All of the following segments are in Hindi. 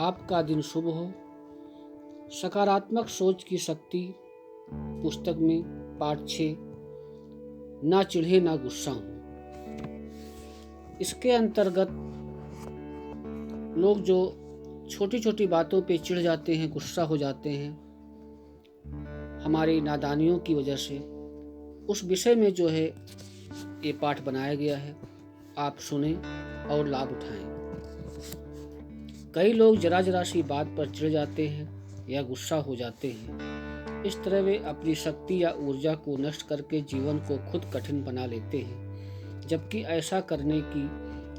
आपका दिन शुभ हो। सकारात्मक सोच की शक्ति पुस्तक में पाठ 6, ना चिढ़े ना गुस्सा हो। इसके अंतर्गत लोग जो छोटी छोटी बातों पे चिढ़ जाते हैं, गुस्सा हो जाते हैं हमारी नादानियों की वजह से, उस विषय में जो है ये पाठ बनाया गया है। आप सुने और लाभ उठाएं। कई लोग जरा जरा सी बात पर चिढ़ जाते हैं या गुस्सा हो जाते हैं। इस तरह वे अपनी शक्ति या ऊर्जा को नष्ट करके जीवन को खुद कठिन बना लेते हैं, जबकि ऐसा करने की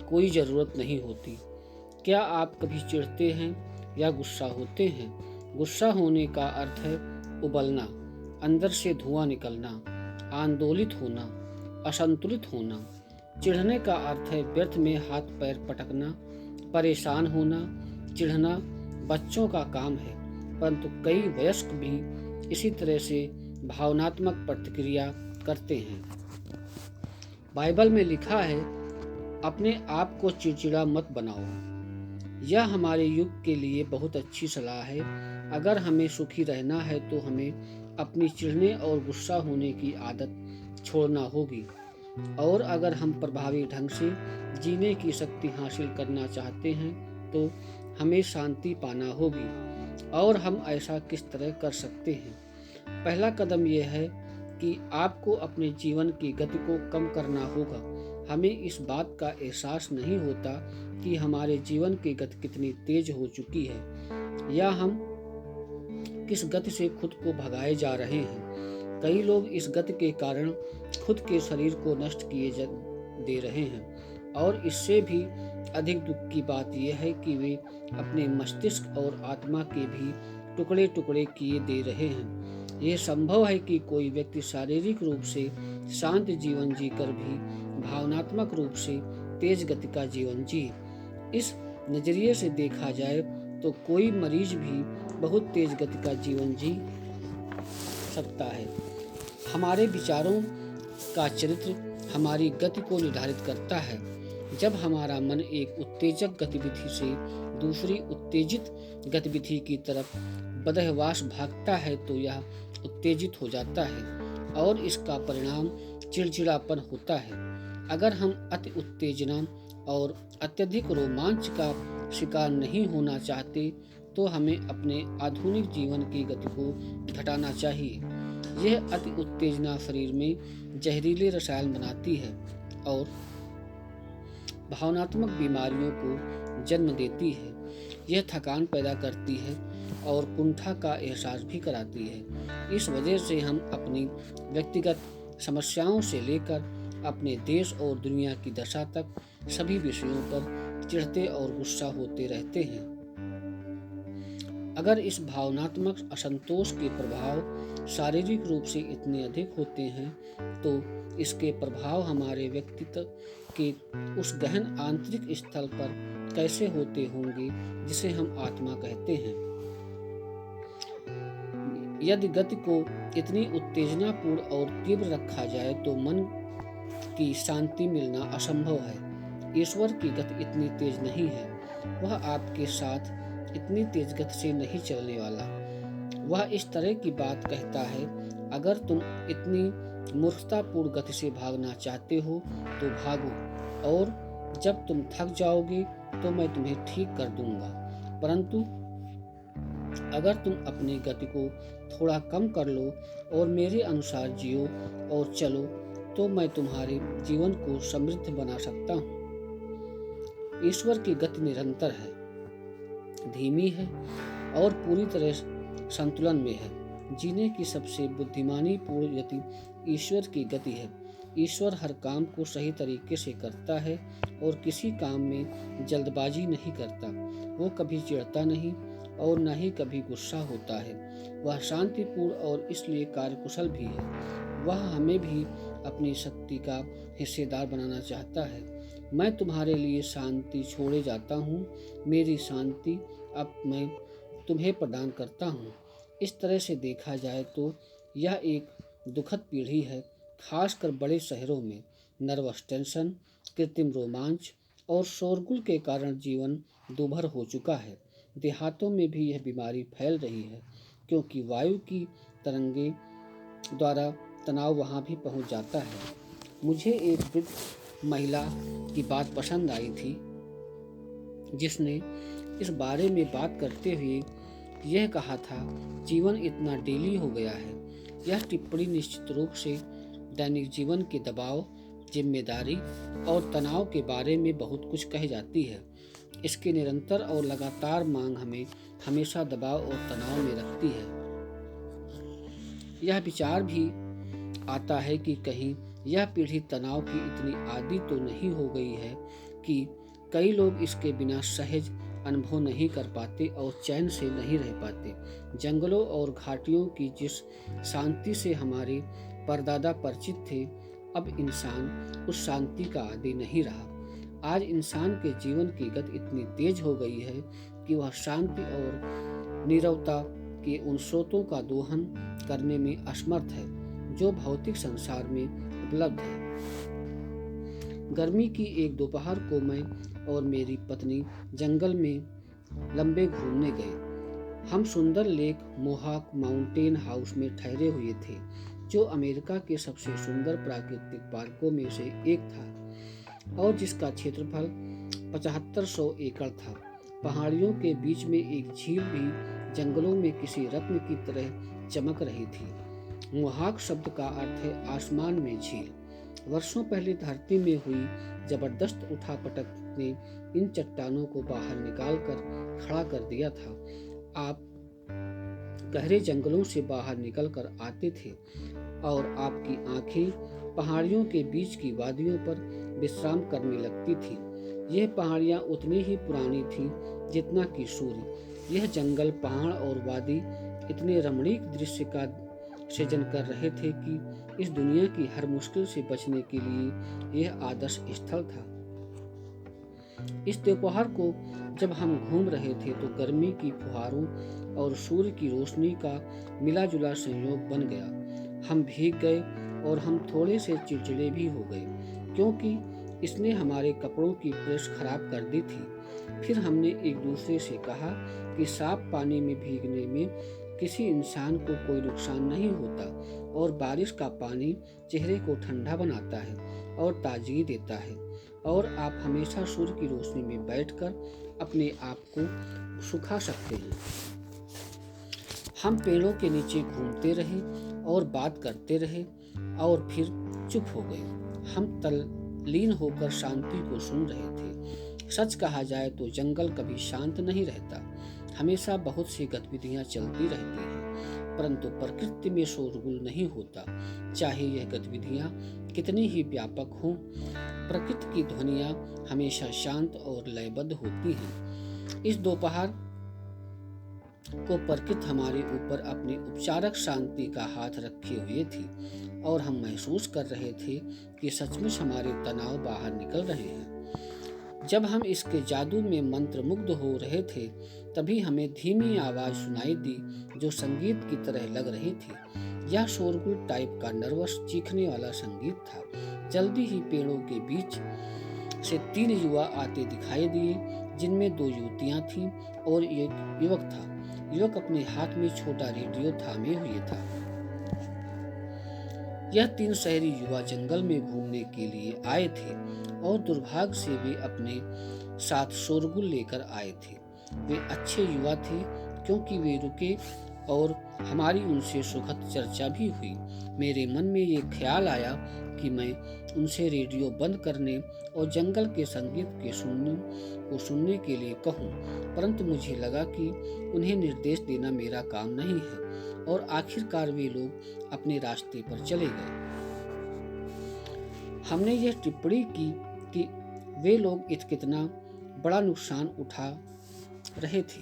कोई ज़रूरत नहीं होती। क्या आप कभी चिढ़ते हैं या गुस्सा होते हैं? गुस्सा होने का अर्थ है उबलना, अंदर से धुआं निकलना, आंदोलित होना, असंतुलित होना। चिढ़ने का अर्थ है व्यर्थ में हाथ पैर पटकना, परेशान होना। चिढ़ना बच्चों का काम है, परंतु कई वयस्क भी इसी तरह से भावनात्मक प्रतिक्रिया करते हैं। बाइबल में लिखा है, अपने आप को चिड़चिड़ा मत बनाओ। यह हमारे युग के लिए बहुत अच्छी सलाह है। अगर हमें सुखी रहना है तो हमें अपनी चिढ़ने और गुस्सा होने की आदत छोड़ना होगी, और अगर हम प्रभावी ढंग से जीने की शक्ति हासिल करना चाहते हैं तो हमें शांति पाना होगी। और हम ऐसा किस तरह कर सकते हैं? पहला कदम यह है कि आपको अपने जीवन की गति को कम करना होगा। हमें इस बात का एहसास नहीं होता कि हमारे जीवन की गति कितनी तेज हो चुकी है या हम किस गति से खुद को भगाए जा रहे हैं। कई लोग इस गति के कारण खुद के शरीर को नष्ट किए दे रहे हैं, और इससे भी अधिक दुख की बात यह है कि वे अपने मस्तिष्क और आत्मा के भी टुकड़े टुकड़े किए दे रहे हैं। यह संभव है कि कोई व्यक्ति शारीरिक रूप से शांत जीवन जीकर भी भावनात्मक रूप से तेज गति का जीवन जिए। इस नजरिए से देखा जाए तो कोई मरीज भी बहुत तेज गति का जीवन जी सकता है। हमारे विचारों का चरित्र हमारी गति को निर्धारित करता है। जब हमारा मन एक उत्तेजक गतिविधि से दूसरी उत्तेजित गतिविधि की तरफ बदहवास भागता है तो यह उत्तेजित हो जाता है और इसका परिणाम चिड़चिड़ापन होता है। अगर हम अति उत्तेजना और अत्यधिक रोमांच का शिकार नहीं होना चाहते तो हमें अपने आधुनिक जीवन की गति को घटाना चाहिए। यह अति उत्तेजना शरीर में जहरीले रसायन बनाती है और भावनात्मक बीमारियों को जन्म देती है। यह थकान पैदा करती है और कुंठा का एहसास भी कराती है। इस वजह से हम अपनी व्यक्तिगत समस्याओं से लेकर अपने देश और दुनिया की दशा तक सभी विषयों पर चिढ़ते और गुस्सा होते रहते हैं। अगर इस भावनात्मक असंतोष के प्रभाव शारीरिक रूप से इतने अधिक होते हैं तो इसके प्रभाव हमारे व्यक्तित्व के उस गहन आंतरिक स्थल पर कैसे होते होंगे जिसे हम आत्मा कहते हैं। यदि गति को इतनी उत्तेजनापूर्ण और तीव्र रखा जाए तो मन की शांति मिलना असंभव है। ईश्वर की गति इतनी तेज नहीं है, वह आपके साथ इतनी तेज गति से नहीं चलने वाला। वह इस तरह की बात कहता है, अगर तुम इतनी मूर्खतापूर्ण गति से भागना चाहते हो तो भागो, और जब तुम थक जाओगे तो मैं तुम्हें ठीक कर दूंगा। परंतु अगर तुम अपनी गति को थोड़ा कम कर लो और मेरे अनुसार जियो और चलो तो मैं तुम्हारे जीवन को समृद्ध बना सकता हूँ। ईश्वर की गति निरंतर है, धीमी है और पूरी तरह संतुलन में है। जीने की सबसे बुद्धिमानी पूर्ण गति ईश्वर की गति है। ईश्वर हर काम को सही तरीके से करता है और किसी काम में जल्दबाजी नहीं करता। वो कभी चिढ़ता नहीं और न ही कभी गुस्सा होता है। वह शांतिपूर्ण और इसलिए कार्यकुशल भी है। वह हमें भी अपनी शक्ति का हिस्सेदार बनाना चाहता है। मैं तुम्हारे लिए शांति छोड़े जाता हूँ, मेरी शांति अब मैं तुम्हें प्रदान करता हूँ। इस तरह से देखा जाए तो यह एक दुखद पीढ़ी है, खासकर बड़े शहरों में। नर्वस टेंशन, कृत्रिम रोमांच और शोरगुल के कारण जीवन दूभर हो चुका है। देहातों में भी यह बीमारी फैल रही है, क्योंकि वायु की तरंगे द्वारा तनाव वहाँ भी पहुँच जाता है। मुझे एक वृद्ध महिला की बात पसंद आई थी, जिसने इस बारे में बात करते हुए यह कहा था, जीवन इतना डेली हो गया है। यह टिप्पणी निश्चित रूप से दैनिक जीवन के दबाव, जिम्मेदारी और तनाव के बारे में बहुत कुछ कह जाती है। इसकी निरंतर और लगातार मांग हमें हमेशा दबाव और तनाव में रखती है। यह विचार भी आता है कि कहीं यह पीढ़ी तनाव की इतनी आदी तो नहीं हो गई है कि कई लोग इसके बिना सहज अनुभव नहीं कर पाते और चैन से नहीं रह पाते। जंगलों और घाटियों की जिस शांति से हमारे परदादा परिचित थे, अब इंसान उस शांति का आदी नहीं रहा। आज इंसान के जीवन की गति इतनी तेज हो गई है कि वह शांति और नीरवता के उन स्रोतों का दोहन करने में असमर्थ है जो भौतिक संसार में उपलब्ध है। गर्मी की एक दोपहर को मैं और मेरी पत्नी जंगल में लंबे घूमने गए। हम सुंदर लेक मोहाक माउंटेन हाउस में ठहरे हुए थे, जो अमेरिका के सबसे सुंदर प्राकृतिक पार्कों में से एक था और जिसका क्षेत्रफल 7500 एकड़ था। पहाड़ियों के बीच में एक झील भी जंगलों में किसी रत्न की तरह चमक रही थी। मोहाक शब्द का अर्थ है आसमान में झील। वर्षों पहले धरती में हुई जबरदस्त उठापटक ने इन चट्टानों को बाहर निकालकर खड़ा कर दिया था। आप गहरे जंगलों से बाहर निकलकर आते थे और आपकी आंखें पहाड़ियों के बीच की वादियों पर विश्राम करने लगती थी। यह पहाड़ियां उतनी ही पुरानी थीं जितना कि सूर्य। यह जंगल, पहाड़ और वादी इतने रमणीक दृश्य का सृजन कर रहे थे कि इस दुनिया की हर मुश्किल से बचने के लिए यह आदर्श स्थल था। इस दोपहर को जब हम घूम रहे थे तो गर्मी की फुहारों और सूर्य की रोशनी का मिला जुला संयोग बन गया। हम भीग गए और हम थोड़े से चिड़चिड़े भी हो गए, क्योंकि इसने हमारे कपड़ों की प्रेस खराब कर दी थी। फिर हमने एक दूसरे से कहा कि साफ पानी में भीगने में किसी इंसान को कोई नुकसान नहीं होता और बारिश का पानी चेहरे को ठंडा बनाता है और ताजगी देता है और आप हमेशा सूर्य की रोशनी में बैठकर अपने आप को सुखा सकते हैं। हम पेड़ों के नीचे घूमते रहे और बात करते रहे और फिर चुप हो गए। हम तल्लीन होकर शांति को सुन रहे थे। सच कहा जाए तो जंगल कभी शांत नहीं रहता। हमेशा बहुत सी गतिविधियां चलती रहती हैं, परंतु प्रकृति में शोरगुल नहीं होता। चाहे यह गतिविधियां कितनी ही व्यापक हों, प्रकृति की ध्वनियां हमेशा शांत और लयबद्ध होती हैं। इस दोपहर को प्रकृति हमारे ऊपर अपनी उपचारक शांति का हाथ रखे हुए थी और हम महसूस कर रहे थे कि सचमुच हमारे तनाव बाहर निकल रहे हैं। जब हम इसके जादू में मंत्रमुग्ध हो रहे थे, तभी हमें धीमी आवाज सुनाई दी जो संगीत की तरह लग रही थी। यह शोरगुल टाइप का नर्वस चीखने वाला संगीत था। जल्दी ही पेड़ों के बीच से 3 युवा आते दिखाई दिए, जिनमें 2 युवतियां थीं और एक युवक था। युवक अपने हाथ में छोटा रेडियो थामे हुए था। यह 3 शहरी युवा जंगल में घूमने के लिए आए थे और दुर्भाग्य से वे अपने साथ शोरगुल लेकर आए थे। वे अच्छे युवा थे क्योंकि वे रुके और हमारी उनसे सुखद चर्चा भी हुई। मेरे मन में ये ख्याल आया कि मैं उनसे रेडियो बंद करने और जंगल के संगीत के सुनने के लिए कहूँ, परंतु मुझे लगा कि उन्हें निर्देश देना मेरा काम नहीं है और आखिरकार वे लोग अपने रास्ते पर चले गए। हमने यह टिप्पणी की कि वे लोग कितना बड़ा नुकसान उठा रहे थे।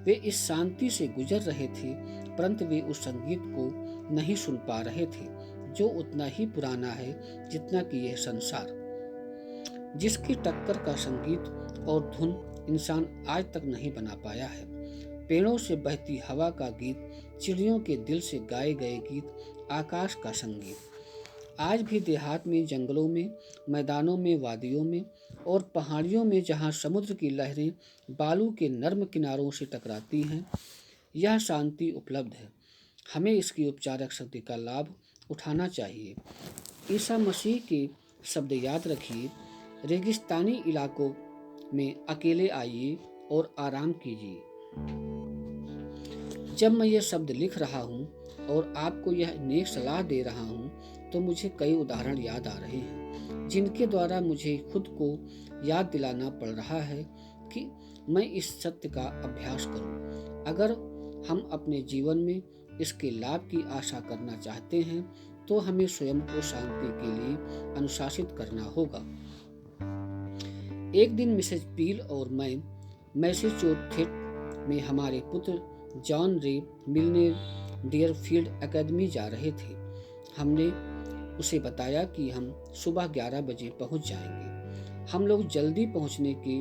वे इस शांति से गुजर रहे थे, परंतु वे उस संगीत को नहीं सुन पा रहे थे जो उतना ही पुराना है जितना कि यह संसार, जिसकी टक्कर का संगीत और धुन इंसान आज तक नहीं बना पाया है। पेड़ों से बहती हवा का गीत, चिड़ियों के दिल से गाए गए गीत, आकाश का संगीत। आज भी देहात में, जंगलों में, मैदानों में, वादियों में और पहाड़ियों में जहाँ समुद्र की लहरें बालू के नर्म किनारों से टकराती हैं, यह शांति उपलब्ध है। हमें इसकी उपचारक शक्ति का लाभ उठाना चाहिए। ईसा मसीह के शब्द याद रखिए, रेगिस्तानी इलाकों में अकेले आइए और आराम कीजिए। जब मैं यह शब्द लिख रहा हूँ और आपको यह नेक सलाह दे रहा हूँ, तो मुझे कई उदाहरण याद आ रहे हैं जिनके द्वारा मुझे खुद को याद दिलाना पड़ रहा है कि मैं इस सत्य का अभ्यास करूं। अगर हम अपने जीवन में इसके लाभ की आशा करना चाहते हैं, तो हमें स्वयं को शांति के लिए अनुशासित करना होगा। एक दिन मिसेज पील और मैं मैसेच्यूसेट्स में हमारे पुत्र जॉन रे मिलने डियरफील्ड एकेडमी जा रहे थे। हमने उसे बताया कि हम सुबह 11 बजे पहुंच जाएंगे। हम लोग जल्दी पहुंचने के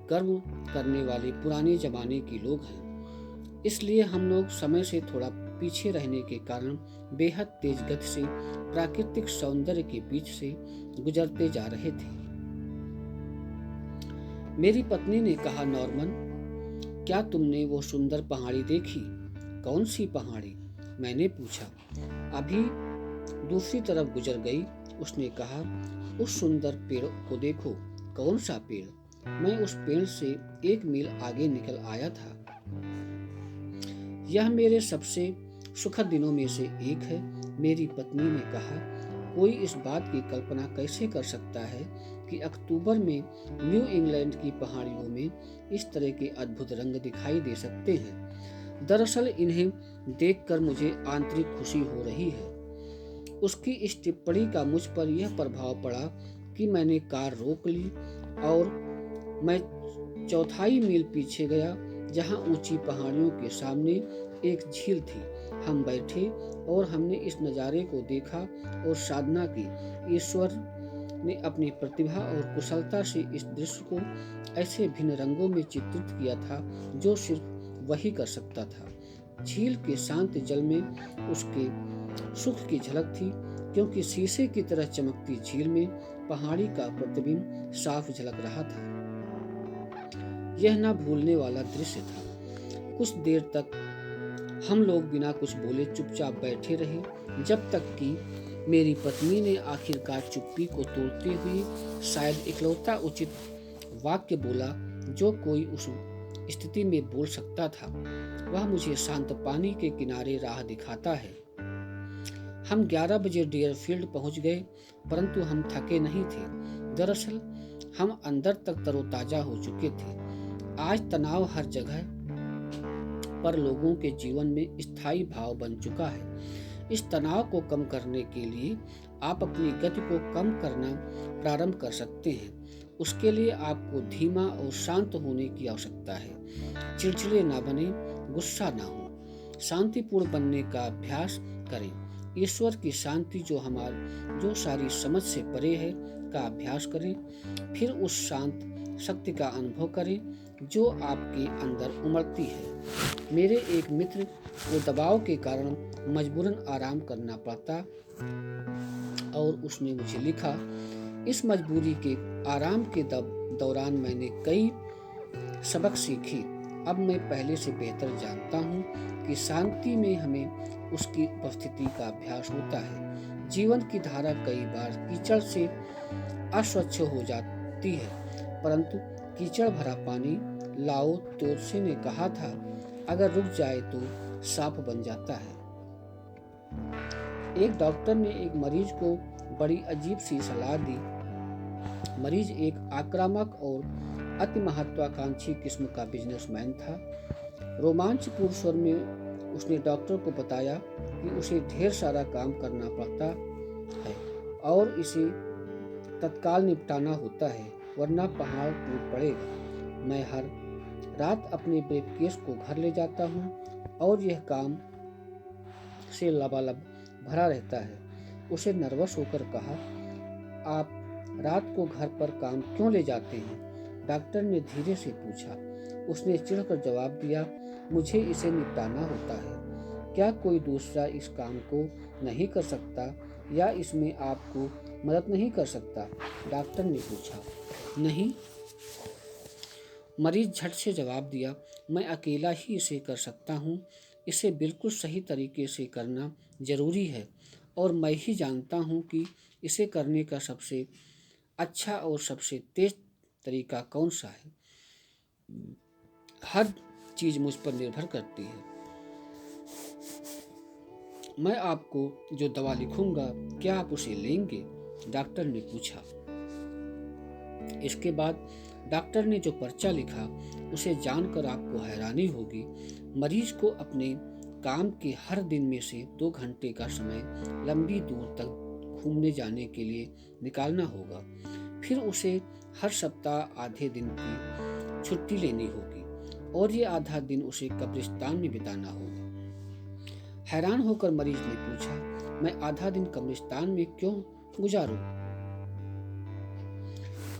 गर्व करने वाले पुराने जमाने के लोग हैं, इसलिए हम लोग समय से थोड़ा पीछे रहने के कारण बेहद तेज गति से प्राकृतिक सौंदर्य के बीच से गुजरते जा रहे थे। मेरी पत्नी ने कहा, नॉर्मन, क्या तुमने वो सुंदर पहाड़ी देखी? कौन सी पहाड़ी? मैंने पूछा। अभी दूसरी तरफ गुजर गई, उसने कहा। उस सुंदर पेड़ को देखो। कौन सा पेड़? मैं उस पेड़ से 1 मील आगे निकल आया था। यह मेरे सबसे सुखद दिनों में से एक है, मेरी पत्नी ने कहा। कोई इस बात की कल्पना कैसे कर सकता है कि अक्टूबर में न्यू इंग्लैंड की पहाड़ियों में इस तरह के अद्भुत रंग दिखाई दे सकते हैं। दरअसल इन्हें देखकर मुझे आंतरिक खुशी हो रही है। उसकी इस टिप्पणी का मुझ पर यह प्रभाव पड़ा कि मैंने कार रोक ली और मैं 1/4 मील पीछे गया, जहां ऊंची पहाड़ियों के सामने एक झील थी। हम बैठे और हमने इस नज़ारे को देखा और साधना की। ईश्वर ने अपनी प्रतिभा और कुशलता से इस दृश्य को ऐसे भिन्न रंगों में चित्रित किया था जो सिर्फ वही कर सकता था। झील के शांत जल में उसके सुख की झलक थी, क्योंकि शीशे की तरह चमकती झील में पहाड़ी का प्रतिबिंब साफ झलक रहा था। यह ना भूलने वाला दृश्य था। कुछ देर तक हम लोग बिना कुछ बोले चुपचाप बैठे रहे, जब तक कि मेरी पत्नी ने आखिरकार चुप्पी को तोड़ते हुए शायद इकलौता उचित वाक्य बोला जो कोई उस स्थिति में बोल सकता था। वह मुझे शांत पानी के किनारे राह दिखाता है। हम 11 बजे डियरफील्ड पहुंच गए, परंतु हम थके नहीं थे। दरअसल हम अंदर तक तरोताजा हो चुके थे। आज तनाव हर जगह पर लोगों के जीवन में स्थायी भाव बन चुका है। इस तनाव को कम करने के लिए आप अपनी गति को कम करना प्रारंभ कर सकते हैं। उसके लिए आपको धीमा और शांत होने की आवश्यकता है। चिड़चिड़े ना बने, गुस्सा ना हो, शांतिपूर्ण बनने का अभ्यास करें। ईश्वर की शांति जो सारी समझ से परे है का अभ्यास करें। फिर उस शांत शक्ति का अनुभव करें जो आपके अंदर उमड़ती है। मेरे एक मित्र को दबाव के कारण मजबूरन आराम करना पड़ता और उसने मुझे लिखा, इस मजबूरी के आराम के दौरान मैंने कई सबक सीखी। अब मैं पहले से बेहतर जानता हूँ कि शांति में हमें उसकी उपस्थिति का अभ्यास होता है। जीवन की धारा कई बार कीचड़ से अस्वच्छ हो जाती है, परंतु कीचड़ भरा पानी लाओ त्से ने कहा था, अगर रुक जाए तो साफ बन जाता है। एक डॉक्टर ने एक मरीज को बड़ी अजीब सी सलाह दी। मरीज एक आक्रामक और अति महत्वाकांक्षी किस्म का बिजनेसमैन था। रोमांचपूर्ण स्वर में उसने डॉक्टर को बताया कि उसे ढेर सारा काम करना पड़ता है और इसे तत्काल निपटाना होता है, वरना पहाड़ टूट पड़ेगा। मैं हर रात अपने ब्रीफकेस को घर ले जाता हूँ और यह काम से लबालब भरा रहता है। उसे नर्वस होकर कहा, आप रात को घर पर काम क्यों ले जाते हैं? डॉक्टर ने धीरे से पूछा। उसने चिढ़कर जवाब दिया, मुझे इसे निपटाना होता है। क्या कोई दूसरा इस काम को नहीं कर सकता या इसमें आपको मदद नहीं कर सकता? डॉक्टर ने पूछा। नहीं, मरीज झट से जवाब दिया, मैं अकेला ही इसे कर सकता हूँ। इसे बिल्कुल सही तरीके से करना जरूरी है और मैं ही जानता हूँ कि इसे करने का सबसे अच्छा और सबसे तेज तरीका कौन सा है। हर चीज मुझ पर निर्भर करती है। मैं आपको जो दवा लिखूंगा, क्या आप उसे लेंगे? डॉक्टर ने पूछा। इसके बाद डॉक्टर ने जो पर्चा लिखा, उसे जानकर आपको हैरानी होगी। मरीज को अपने काम के हर दिन में से 2 घंटे का समय लंबी दूर तक घूमने जाने के लिए निकालना होगा। फिर उसे हर सप्ताह आधे दिन की छुट्टी लेनी होगी और ये आधा दिन उसे कब्रिस्तान में बिताना होगा। हैरान होकर मरीज ने पूछा, मैं आधा दिन कब्रिस्तान में क्यों गुजारूं?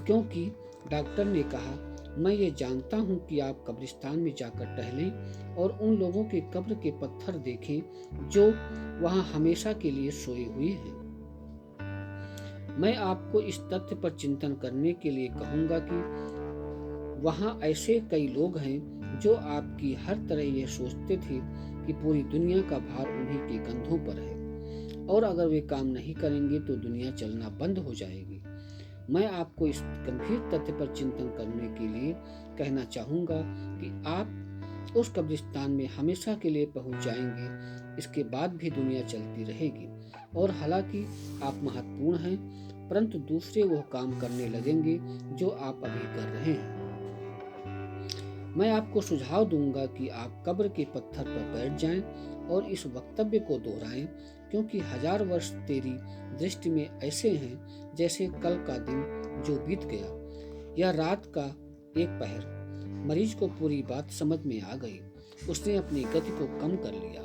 क्योंकि डॉक्टर ने कहा, मैं ये जानता हूँ कि आप कब्रिस्तान में जाकर टहलें और उन लोगों के कब्र के पत्थर देखें जो वहाँ हमेशा के लिए सोए हुए हैं। मैं आपको इस तथ्य पर चिंतन करने के लिए कहूँगा कि वहाँ ऐसे कई लोग हैं जो आपकी हर तरह ये सोचते थे कि पूरी दुनिया का भार उन्हीं के कंधों पर है और अगर वे काम नहीं करेंगे तो दुनिया चलना बंद हो जाएगी। मैं आपको इस गंभीर तथ्य पर चिंतन करने के लिए कहना चाहूँगा कि आप उस कब्रिस्तान में हमेशा के लिए पहुँच जाएंगे। इसके बाद भी दुनिया चलती रहेगी और हालांकि आप महत्वपूर्ण हैं, परंतु दूसरे वो काम करने लगेंगे जो आप अभी कर रहे हैं। मैं आपको सुझाव दूंगा कि आप कब्र के पत्थर पर बैठ जाएं और इस वक्तव्य को दोहराएं, क्योंकि 1000 वर्ष तेरी दृष्टि में ऐसे हैं जैसे कल का दिन जो बीत गया या रात का एक पहर। मरीज को पूरी बात समझ में आ गई। उसने अपनी गति को कम कर लिया।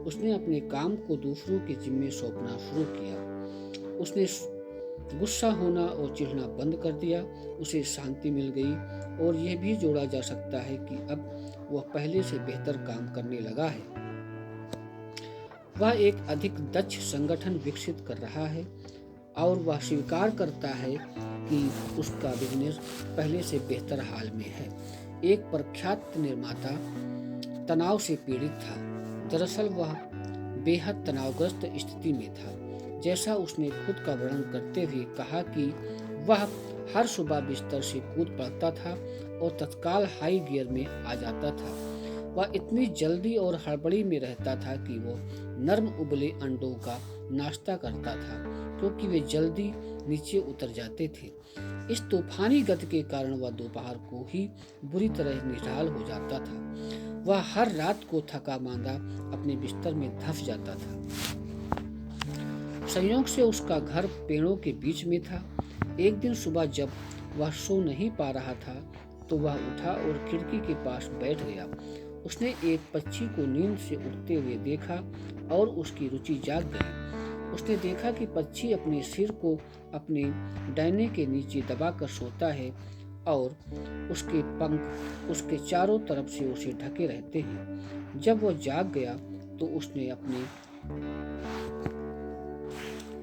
उसने अपने काम को दूसरों के जिम्मे सौंपना शुरू किया। उसने गुस्सा होना और चिढ़ना बंद कर दिया। उसे शांति मिल गई और यह भी जोड़ा जा सकता है कि अब वह पहले से बेहतर काम करने लगा है। वह एक अधिक दक्ष संगठन विकसित कर रहा है और वह स्वीकार करता है कि उसका बिजनेस पहले से बेहतर हाल में है। एक प्रख्यात निर्माता तनाव से पीड़ित था। दरअसल वह बेहद तनावग्रस्त स्थिति में था। जैसा उसने खुद का वर्णन करते हुए कहा कि वह हर सुबह बिस्तर से कूद पड़ता था और तत्काल हाई गियर में आ जाता था। वह इतनी जल्दी और हड़बड़ी में रहता था कि वो नर्म उबले अंडों का नाश्ता करता था, क्योंकि वे जल्दी नीचे उतर जाते थे। इस तूफानी गति के कारण वह दोपहर को ही बुरी तरह निढाल हो जाता था। वह हर रात को थका मांदा अपने बिस्तर में धंस जाता था। संयोग से उसका घर पेड़ों के बीच में था। एक दिन सुबह जब वह सो नहीं पा रहा था तो वह उठा और खिड़की के पास बैठ गया। उसने एक पक्षी को नींद से उठते हुए देखा और उसकी रुचि जाग गई। उसने देखा कि पक्षी अपने सिर को अपने डैने के नीचे दबाकर सोता है और उसके पंख उसके चारों तरफ से उसे ढके रहते हैं। जब वह जाग गया तो उसने अपने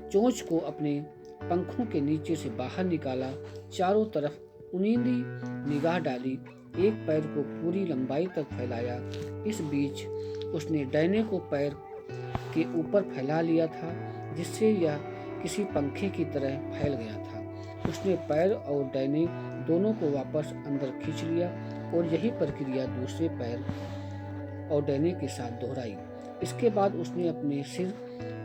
चोंच को अपने पंखों के नीचे से बाहर निकाला, चारों तरफ उनींदी निगाह डाली, एक पैर को पूरी लंबाई तक फैलाया। इस बीच उसने डैने को पैर के ऊपर फैला लिया था, जिससे यह किसी पंखे की तरह फैल गया था। उसने पैर और डैने दोनों को वापस अंदर खींच लिया और यही प्रक्रिया दूसरे पैर और डैने के साथ दोहराई। इसके बाद उसने अपने सिर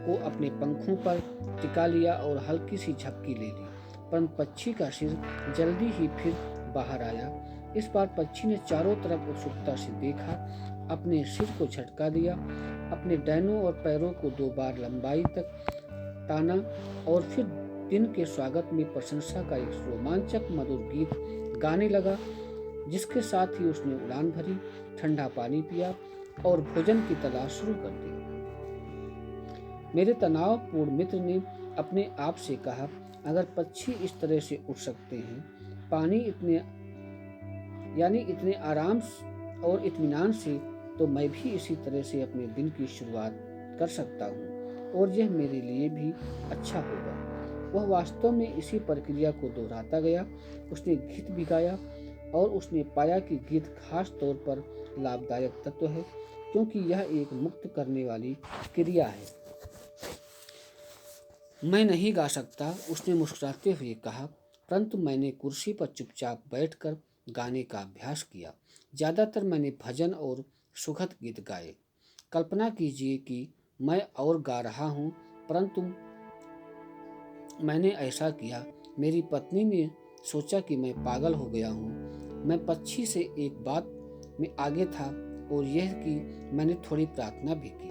को अपने पंखों पर टिका लिया और हल्की सी झपकी ले ली, परंतु पक्षी का सिर जल्दी ही फिर बाहर आया। इस बार पक्षी ने चारों तरफ उत्सुकता से देखा, अपने सिर को झटका दिया, अपने डैनों और पैरों को 2 बार लंबाई तक ताना और फिर दिन के स्वागत में प्रशंसा का एक रोमांचक मधुर गीत गाने लगा, जिसके साथ ही उसने उड़ान भरी, ठंडा पानी पिया और भोजन की तलाश शुरू कर दी। मेरे तनावपूर्ण मित्र ने अपने आप से कहा, अगर पक्षी इस तरह से उड़ सकते हैं, पानी इतने आराम और इत्मीनान से, तो मैं भी इसी तरह से अपने दिन की शुरुआत कर सकता हूँ और यह मेरे लिए भी अच्छा होगा। वह वास्तव में इसी प्रक्रिया को दोहराता गया। उसने गीत भी गाया और उसने पाया कि गीत खास तौर पर लाभदायक तत्व है, क्योंकि यह एक मुक्त करने वाली क्रिया है। मैं नहीं गा सकता, उसने मुस्कुराते हुए कहा, परंतु मैंने कुर्सी पर चुपचाप बैठकर गाने का अभ्यास किया। ज़्यादातर मैंने भजन और सुखद गीत गाए। कल्पना कीजिए कि मैं और गा रहा हूँ, परंतु मैंने ऐसा किया। मेरी पत्नी ने सोचा कि मैं पागल हो गया हूँ। मैं पक्षी से एक बात में आगे था और यह कि मैंने थोड़ी प्रार्थना भी की।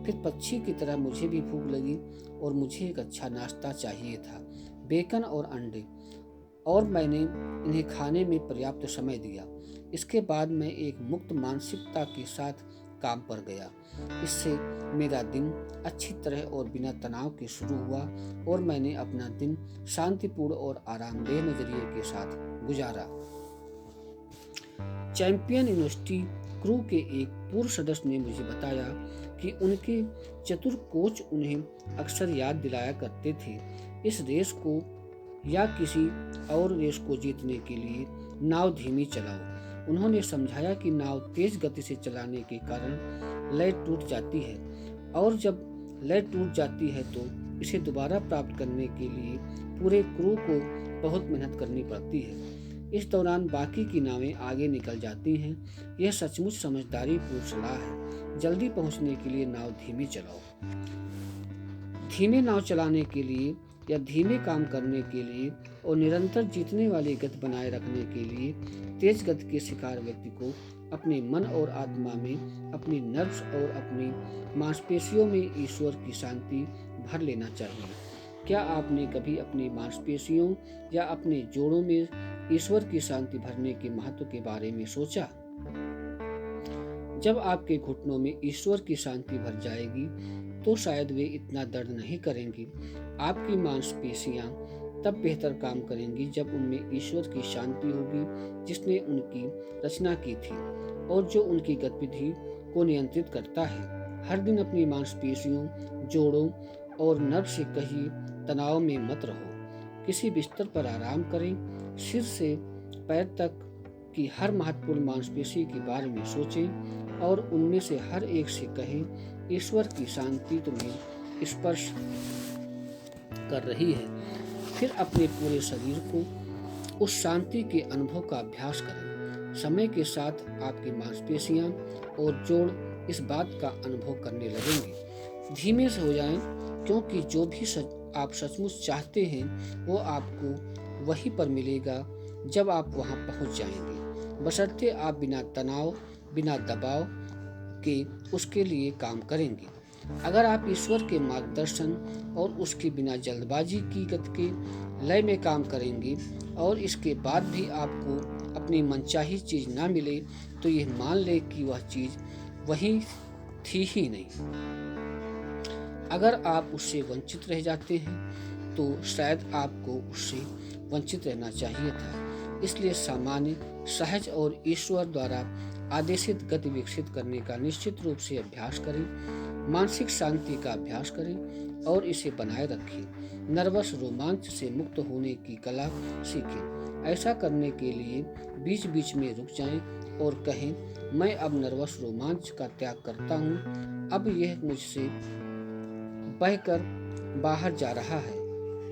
फिर पक्षी की तरह मुझे भी भूख लगी और मुझे एक अच्छा नाश्ता चाहिए था, बेकन और अंडे, और मैंने इन्हें खाने में पर्याप्त समय दिया। इसके बाद मैं एक मुक्त मानसिकता के साथ काम पर गया। इससे मेरा दिन अच्छी तरह और बिना तनाव के शुरू हुआ और मैंने अपना दिन शांतिपूर्ण और आरामदेह नजरिए के साथ गुजारा। चैंपियन यूनिवर्सिटी क्रू के एक पूर्व सदस्य ने मुझे बताया कि उनके चतुर कोच उन्हें अक्सर याद दिलाया करते थे, इस रेस को या किसी और रेस को जीतने के लिए नाव धीमी चलाओ। उन्होंने समझाया कि नाव तेज गति से चलाने के कारण लय टूट जाती है और जब लय टूट जाती है तो इसे दोबारा प्राप्त करने के लिए पूरे क्रू को बहुत मेहनत करनी पड़ती है। इस दौरान बाकी की नावें आगे निकल जाती हैं। यह सचमुच समझदारीपूर्ण सलाह है। जल्दी पहुंचने के लिए नाव धीमी चलाओ। धीमे नाव चलाने के लिए या धीमे काम करने के लिए और निरंतर जीतने वाली गति बनाए रखने के लिए तेज गति के शिकार व्यक्ति को अपने मन और आत्मा में, अपनी नर्व्स और अपनी मांसपेशियों में ईश्वर की शांति भर लेना चाहिए। क्या आपने कभी अपनी मांसपेशियों या अपने जोड़ों में ईश्वर की शांति भरने के महत्व के बारे में सोचा? जब आपके घुटनों में ईश्वर की शांति भर जाएगी तो शायद वे इतना दर्द नहीं करेंगी। आपकी मांसपेशियां तब बेहतर काम करेंगी जब उनमें ईश्वर की शांति होगी, जिसने उनकी रचना की थी और जो उनकी गतिविधि को नियंत्रित करता है। हर दिन अपनी मांसपेशियों, जोड़ों और नर्व से कहिए, तनाव में मत रहो। किसी बिस्तर पर आराम करें। सिर से पैर तक की हर महत्वपूर्ण मांसपेशी के बारे में सोचें और उनमें से हर एक से कहें, ईश्वर की शांति तुम्हें स्पर्श कर रही है। फिर अपने पूरे शरीर को उस शांति के अनुभव का अभ्यास करें। समय के साथ आपकी मांसपेशियां और जोड़ इस बात का अनुभव करने लगेंगे। धीमे से हो जाएं, क्योंकि जो भी आप सचमुच चाहते हैं वो आपको वहीं पर मिलेगा जब आप वहां पहुंच जाएंगे, बशर्ते आप बिना तनाव, बिना दबाव के उसके लिए काम करेंगे। अगर आप ईश्वर के मार्गदर्शन और उसके बिना जल्दबाजी की गति के लय में काम करेंगे और इसके बाद भी आपको अपनी मनचाही चीज ना मिले, तो यह मान लें कि वह चीज वहीं थी ही नहीं। अगर आप उससे वंचित रह जाते हैं तो शायद आपको उससे वंचित रहना चाहिए था। इसलिए सामान्य, सहज और ईश्वर द्वारा आदेशित गति विकसित करने का निश्चित रूप से अभ्यास करें। मानसिक शांति का अभ्यास करें और इसे बनाए रखें। नर्वस रोमांच से मुक्त होने की कला सीखें। ऐसा करने के लिए बीच बीच में रुक जाएं और कहें, मैं अब नर्वस रोमांच का त्याग करता हूँ। अब यह मुझसे बहकर बाहर जा रहा है।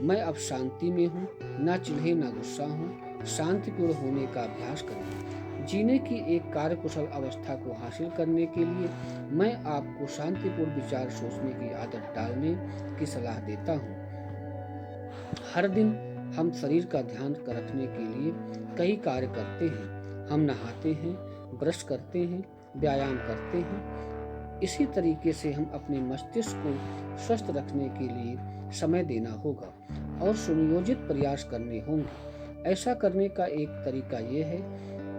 मैं अब शांति में हूँ, ना चिढ़े ना गुस्सा हूँ। शांतिपूर्ण होने का अभ्यास करें। जीने की एक कार्यकुशल अवस्था को हासिल करने के लिए मैं आपको शांतिपूर्ण विचार सोचने की आदत डालने की सलाह देता हूँ। हर दिन हम शरीर का ध्यान रखने के लिए कई कार्य करते हैं। हम नहाते हैं, ब्रश करते हैं, व्यायाम करते हैं। इसी तरीके से हम अपने मस्तिष्क को स्वस्थ रखने के लिए समय देना होगा और सुनियोजित प्रयास करने होंगे। ऐसा करने का एक तरीका यह है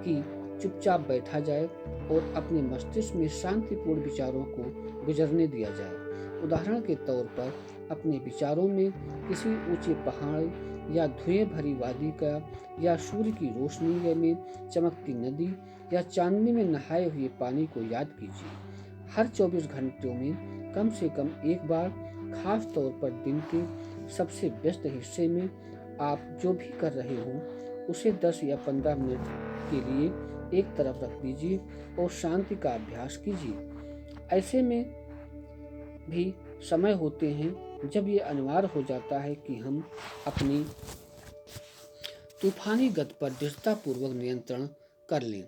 कि चुपचाप बैठा जाए और अपने मस्तिष्क में शांतिपूर्ण विचारों को गुजरने दिया जाए। उदाहरण के तौर पर अपने विचारों में किसी ऊंचे पहाड़ या धुएं भरी वादी का, या सूर्य की रोशनी में चमकती नदी, या चांदनी में नहाए हुए पानी को याद कीजिए। हर 24 घंटों में कम से कम एक बार, खास तौर पर दिन के सबसे व्यस्त हिस्से में आप जो भी कर रहे हो उसे 10 या 15 मिनट के लिए एक तरफ रख दीजिए और शांति का अभ्यास कीजिए। ऐसे में भी समय होते हैं जब ये अनिवार्य हो जाता है कि हम अपनी तूफानी गति पर दृढ़तापूर्वक नियंत्रण कर लें,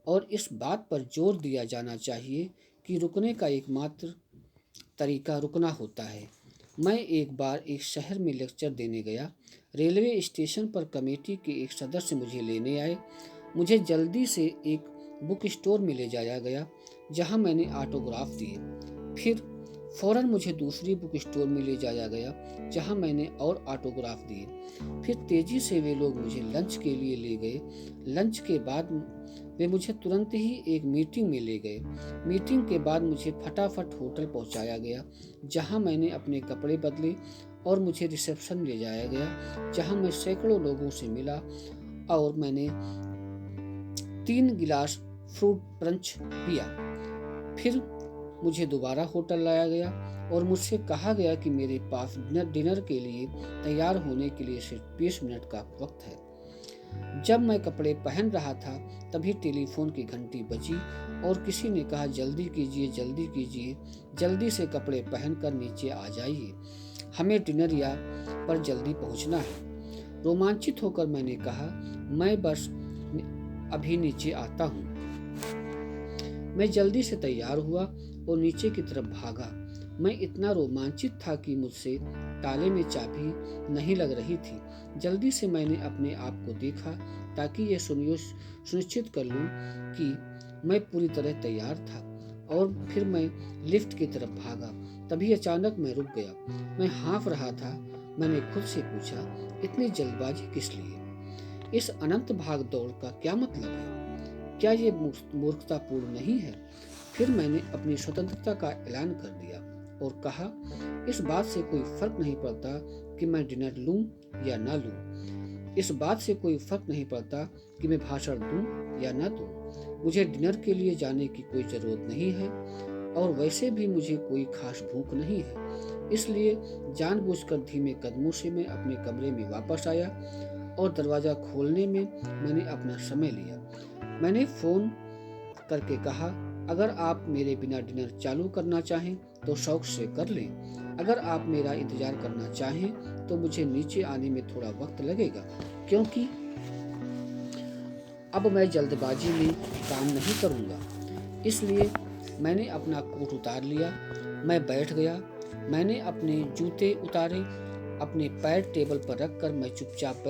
और इस बात पर जोर दिया जाना चाहिए कि रुकने का एकमात्र तरीका रुकना होता है। मैं एक बार एक शहर में लेक्चर देने गया। रेलवे स्टेशन पर कमेटी के एक सदस्य मुझे लेने आए। मुझे जल्दी से एक बुक स्टोर में ले जाया गया जहां मैंने ऑटोग्राफ दिए। फिर फौरन मुझे दूसरी बुक स्टोर में ले जाया गया जहां मैंने और ऑटोग्राफ दिए। फिर तेजी से वे लोग मुझे लंच के लिए ले गए। लंच के बाद वे मुझे तुरंत ही एक मीटिंग में ले गए। मीटिंग के बाद मुझे फटाफट होटल पहुंचाया गया जहां मैंने अपने कपड़े बदले और मुझे रिसेप्शन ले जाया गया जहां मैं सैकड़ों लोगों से मिला और मैंने 3 गिलास फ्रूट पंच पिया। फिर मुझे दोबारा होटल लाया गया और मुझसे कहा गया कि मेरे पास डिनर के लिए तैयार होने के लिए सिर्फ 20 मिनट का वक्त है। जब मैं कपड़े पहन रहा था तभी टेलीफोन की घंटी बजी और किसी ने कहा, जल्दी कीजिए, जल्दी कीजिए, जल्दी से कपड़े पहनकर नीचे आ जाइए, हमें डिनर या पर जल्दी पहुंचना है। रोमांचित होकर मैंने कहा, मैं बस अभी नीचे आता हूँ। मैं जल्दी से तैयार हुआ और नीचे की तरफ भागा। मैं इतना रोमांचित था कि मुझसे ताले में चाबी नहीं लग रही थी। जल्दी से मैंने अपने आप को देखा ताकि ये सुनिश्चित कर लूं कि मैं पूरी तरह तैयार था, और फिर मैं लिफ्ट की तरफ भागा। तभी अचानक मैं रुक गया। मैं हाँफ रहा था। मैंने खुद से पूछा, इतनी जल्दबाजी किस लिए? इस अनंत भाग दौड़ का क्या मतलब है? क्या ये मूर्खतापूर्ण नहीं है? फिर मैंने अपनी स्वतंत्रता का ऐलान कर दिया और कहा, इस बात से कोई फर्क नहीं पड़ता कि मैं डिनर लूं या ना लूं। इस बात से कोई फर्क नहीं पड़ता कि मैं भाषण दूं या ना दूं। मुझे डिनर के लिए जाने की कोई जरूरत नहीं है और वैसे भी मुझे कोई खास भूख नहीं है। इसलिए जानबूझकर धीमे कदमों से मैं अपने कमरे में वापस आया और दरवाजा खोलने में मैंने अपना समय लिया। मैंने फोन करके कहा, अगर आप मेरे बिना डिनर चालू करना चाहें तो शौक से कर लें। अगर आप मेरा इंतजार करना चाहें तो मुझे नीचे आने में थोड़ा वक्त लगेगा, क्योंकि अब मैं जल्दबाजी में काम नहीं करूंगा। इसलिए मैंने अपना कोट उतार लिया। मैं बैठ गया। मैंने अपने जूते उतारे। अपने पैर टेबल पर रखकर मैं चुपचाप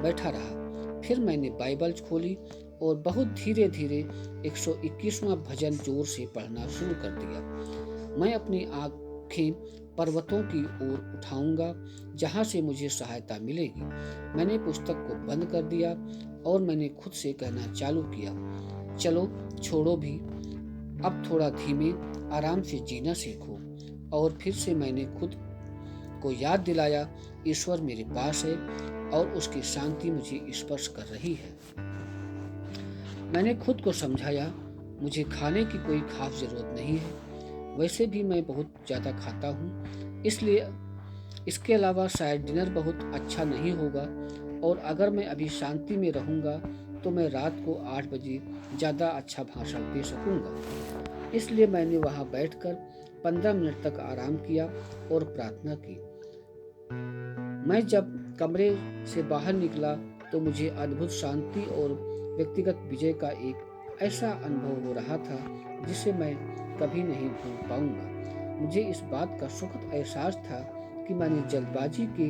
बैठा रहा। फिर मैंने बाइबल खोली और बहुत धीरे धीरे 121वां भजन जोर से पढ़ना शुरू कर दिया। मैं अपनी आंखें पर्वतों की ओर उठाऊंगा जहां से मुझे सहायता मिलेगी। मैंने पुस्तक को बंद कर दिया और मैंने खुद से कहना चालू किया, चलो छोड़ो भी, अब थोड़ा धीमे आराम से जीना सीखो। और फिर से मैंने खुद को याद दिलाया, ईश्वर मेरे पास है और उसकी शांति मुझे स्पर्श कर रही है। मैंने खुद को समझाया, मुझे खाने की कोई खास जरूरत नहीं है, वैसे भी मैं बहुत ज़्यादा खाता हूँ, इसलिए इसके अलावा शायद डिनर बहुत अच्छा नहीं होगा, और अगर मैं अभी शांति में रहूँगा तो मैं रात को 8 बजे ज़्यादा अच्छा भाषण दे सकूँगा। इसलिए मैंने वहाँ बैठकर 15 मिनट तक आराम किया और प्रार्थना की। मैं जब कमरे से बाहर निकला तो मुझे अद्भुत शांति और व्यक्तिगत विजय का एक ऐसा अनुभव हो रहा था जिसे मैं कभी नहीं भूल पाऊंगा। मुझे इस बात का सुखद एहसास था कि मैंने जल्दबाजी के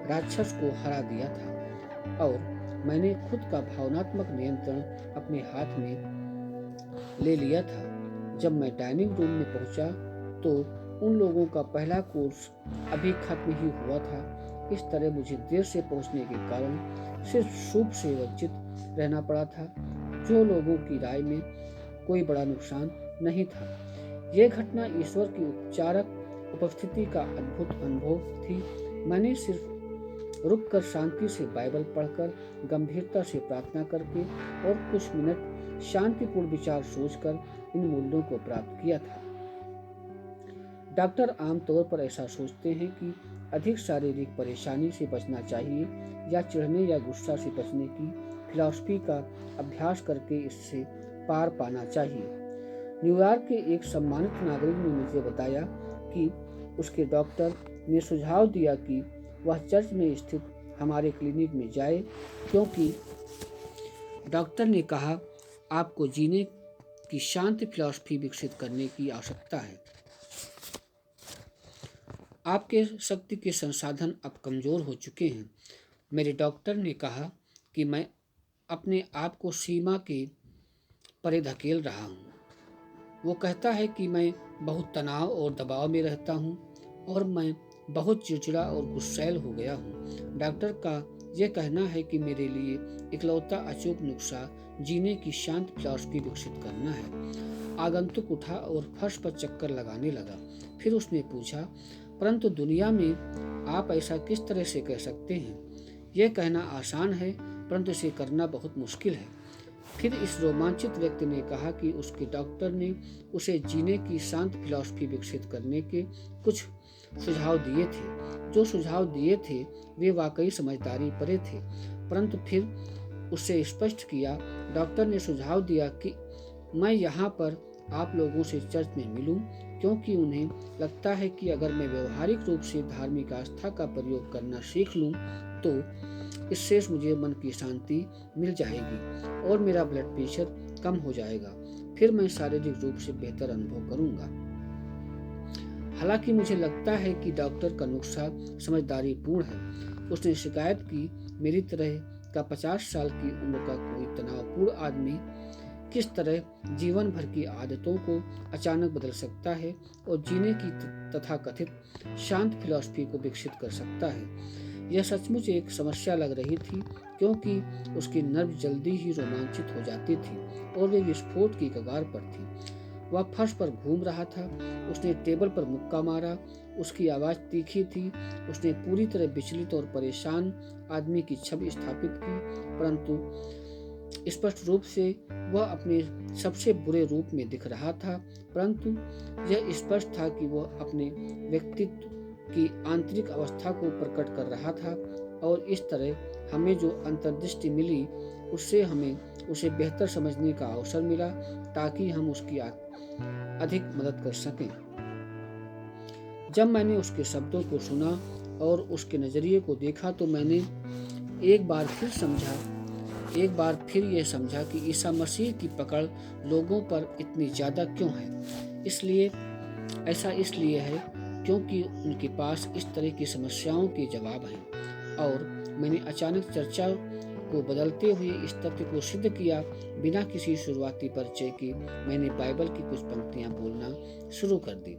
राक्षस को हरा दिया था और मैंने खुद का भावनात्मक नियंत्रण अपने हाथ में ले लिया था। जब मैं डाइनिंग रूम में पहुंचा तो उन लोगों का पहला कोर्स अभी खत्म ही हुआ था। इस तरह मुझे देर से पहुंचने के कारण सिर्फ सूप से वंचित रहना पड़ा था, जो लोगों की राय में कोई बड़ा नुकसान नहीं था। यह घटना ईश्वर की उपचारक उपस्थिति का अद्भुत अनुभव थी। मैंने सिर्फ रुककर शांति से बाइबल पढ़कर, गंभीरता से प्रार्थना करके और कुछ मिनट शांतिपूर्ण विचार सोचकर इन मूल्यों को प्राप्त किया था। डॉक्टर आमतौर पर ऐसा सोचते हैं कि अधिक शारीरिक परेशानी से बचना चाहिए या चिढ़ने या गुस्सा से बचने की फिलॉसफी का अभ्यास करके इससे पार पाना चाहिए। न्यूयॉर्क के एक सम्मानित नागरिक ने मुझे बताया कि उसके डॉक्टर ने सुझाव दिया कि वह चर्च में स्थित हमारे क्लिनिक में जाए, क्योंकि डॉक्टर ने कहा आपको जीने की शांत फिलॉसफी विकसित करने की आवश्यकता है। आपके शक्ति के संसाधन अब कमज़ोर हो चुके हैं। मेरे डॉक्टर ने कहा कि मैं अपने आप को सीमा के परे धकेल रहा हूँ। वो कहता है कि मैं बहुत तनाव और दबाव में रहता हूँ और मैं बहुत चिड़चिड़ा और गुस्सैल हो गया हूँ। डॉक्टर का यह कहना है कि मेरे लिए इकलौता अचूक नुस्खा जीने की शांत फिलॉसफी विकसित करना है। आगंतुक उठा और फर्श पर चक्कर लगाने लगा। फिर उसने पूछा, परंतु दुनिया में आप ऐसा किस तरह से कह सकते हैं? यह कहना आसान है, परंतु इसे करना बहुत मुश्किल है। फिर इस रोमांचित व्यक्ति ने कहा कि उसके डॉक्टर ने उसे जीने की शांत फिलॉसफी विकसित करने के कुछ सुझाव दिए थे। जो सुझाव दिए थे वे वाकई समझदारी भरे थे, परंतु फिर उससे स्पष्ट किया। डॉक्टर ने सुझाव दिया कि मैं यहाँ पर आप लोगों से चर्च में मिलूं, क्योंकि उन्हें लगता है कि अगर मैं व्यवहारिक रूप से धार्मिक आस्था का प्रयोग करना सीख लूं तो इससे मुझे मन की शांति मिल जाएगी और मेरा ब्लड प्रेशर कम हो जाएगा। फिर मैं शारीरिक रूप से बेहतर अनुभव करूंगा। हालांकि मुझे लगता है कि डॉक्टर का नुस्खा समझदारी पूर्ण है। उसने शिकायत की, मेरी तरह का 50 साल की उम्र का कोई तनावपूर्ण आदमी किस तरह जीवन भर की आदतों को अचानक बदल सकता है और जीने की तथाकथित शांत फिलॉसफी को विकसित कर सकता है। यह सचमुच एक समस्या लग रही थी, क्योंकि उसकी नर्व जल्दी ही रोमांचित हो जाती थी और वे विस्फोट की कगार पर थी। वह फर्श पर घूम रहा था। उसने टेबल पर मुक्का मारा। उसकी आवाज़ तीखी थी। उसने पूरी तरह विचलित और परेशान आदमी की छवि स्थापित की, परंतु स्पष्ट रूप से वह अपने सबसे बुरे रूप में दिख रहा था। परंतु यह स्पष्ट था कि वह अपने व्यक्तित्व की आंतरिक अवस्था को प्रकट कर रहा था, और इस तरह हमें जो अंतर्दृष्टि मिली उससे हमें उसे बेहतर समझने का अवसर मिला, ताकि हम उसकी अधिक मदद कर सकें। जब मैंने उसके शब्दों को सुना और उसके नज़रिए को देखा तो मैंने एक बार फिर यह समझा कि ईसा मसीह की पकड़ लोगों पर इतनी ज़्यादा क्यों है। ऐसा इसलिए है क्योंकि उनके पास इस तरह की समस्याओं के जवाब हैं। और मैंने अचानक चर्चा को बदलते हुए इस तथ्य को सिद्ध किया, बिना किसी शुरुआती परिचय के मैंने बाइबल की कुछ पंक्तियां बोलना शुरू कर दी।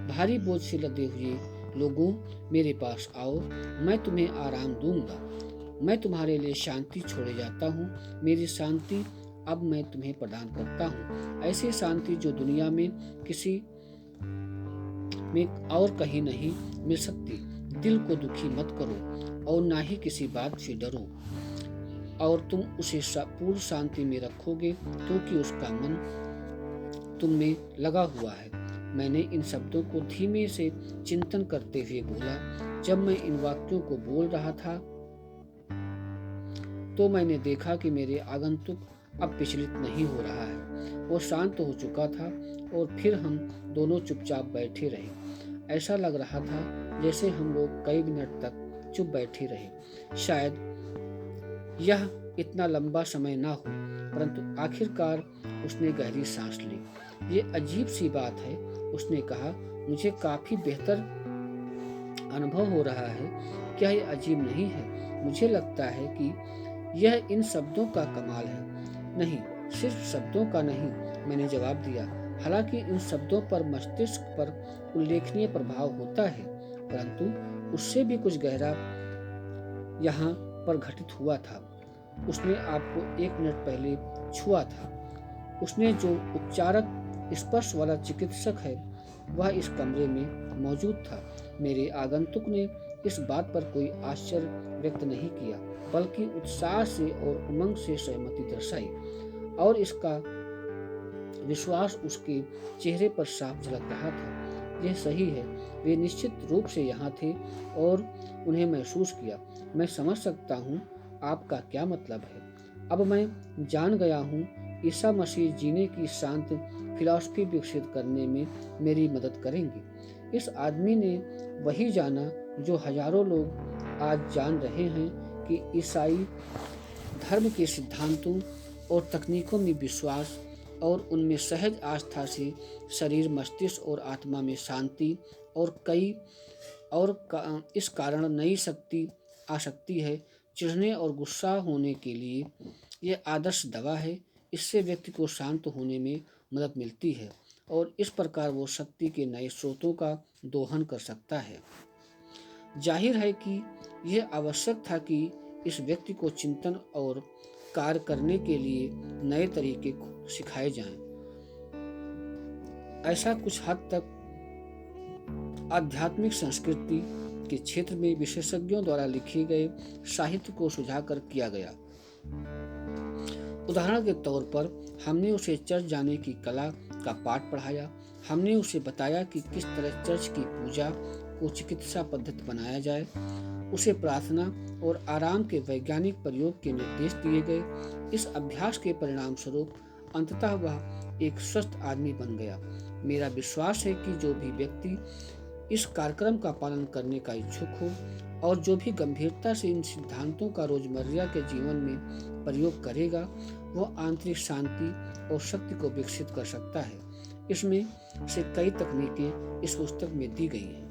भारी बोझ से लदे हुए लोगों, मेरे पास आओ, मैं तुम्हें आराम दूंगा। मैं तुम्हारे लिए शांति छोड़े जाता हूँ। मेरी शांति अब मैं तुम्हें प्रदान करता हूँ, ऐसी शांति जो दुनिया में किसी में और कहीं नहीं मिल सकती। दिल को दुखी मत करो और ना ही किसी बात से डरो, और तुम उसे पूर्ण शांति में रखोगे, क्योंकि उसका मन तुम में लगा हुआ है। मैंने इन शब्दों को धीमे से चिंतन करते हुए बोला। जब मैं इन वाक्यों को बोल रहा था तो मैंने देखा कि मेरे आगंतुक अब विचलित नहीं हो रहा है। वो शांत हो चुका था और फिर हम दोनों चुपचाप बैठे रहे। ऐसा लग रहा था जैसे हम लोग कई मिनट तक चुप बैठे रहे। शायद यह इतना लंबा समय ना हो, परंतु आखिरकार उसने गहरी सांस ली। ये अजीब सी बात है, उसने कहा, मुझे काफी बेहतर अनुभव हो रहा है। क्या यह अजीब नहीं है? मुझे लगता है कि यह इन शब्दों का कमाल है। नहीं, सिर्फ शब्दों का नहीं, मैंने जवाब दिया। हालांकि इन शब्दों पर मस्तिष्क पर उल्लेखनीय प्रभाव होता है, परंतु उससे भी कुछ गहरा यहाँ पर घटित हुआ था। उसने आपको 1 मिनट पहले छुआ था। उसने जो उपचारक स्पर्श वाला चिकित्सक है वह इस कमरे में मौजूद था। मेरे आगंतुक ने इस बात पर कोई आश्चर्य व्यक्त नहीं किया, बल्कि उत्साह से और उमंग से सहमति दर्शाई, और इसका विश्वास उसके चेहरे पर साफ झलक रहा था। यह सही है। वे निश्चित रूप से यहाँ थे और उन्हें महसूस किया। मैं समझ सकता हूँ आपका क्या मतलब है। अब मैं जान गया हूँ ईसा मसीह जीने की शांत फिलॉसफी विकसित करने में मेरी मदद करेंगे। इस आदमी ने वही जाना जो हजारों लोग आज जान रहे हैं कि ईसाई धर्म के सिद्धांतों और तकनीकों में विश्वास और उनमें सहज आस्था से शरीर, मस्तिष्क और आत्मा में शांति इस कारण नई शक्ति आ सकती है। चिढ़ने और गुस्सा होने के लिए यह आदर्श दवा है। इससे व्यक्ति को शांत होने में मदद मिलती है और इस प्रकार वो शक्ति के नए स्रोतों का दोहन कर सकता है। जाहिर है कि यह आवश्यक था कि इस व्यक्ति को चिंतन और कार्य करने के लिए नए तरीके सिखाए जाएं। ऐसा कुछ हद तक आध्यात्मिक संस्कृति के क्षेत्र में विशेषज्ञों द्वारा लिखे गए साहित्य को सुझाकर किया गया। उदाहरण के तौर पर हमने उसे चर्च जाने की कला का पाठ पढ़ाया। हमने उसे बताया कि किस तरह चर्च की पूजा को चिकित्सा पद्धति बनाया जाए। उसे प्रार्थना और आराम के वैज्ञानिक प्रयोग के निर्देश दिए गए। इस अभ्यास के परिणाम स्वरूप अंततः वह एक स्वस्थ आदमी बन गया। मेरा विश्वास है कि जो भी व्यक्ति इस कार्यक्रम का पालन करने का इच्छुक हो और जो भी गंभीरता से इन सिद्धांतों का रोजमर्रा के जीवन में प्रयोग करेगा, वह आंतरिक शांति और शक्ति को विकसित कर सकता है। इसमें से कई तकनीकें इस पुस्तक में दी गई हैं।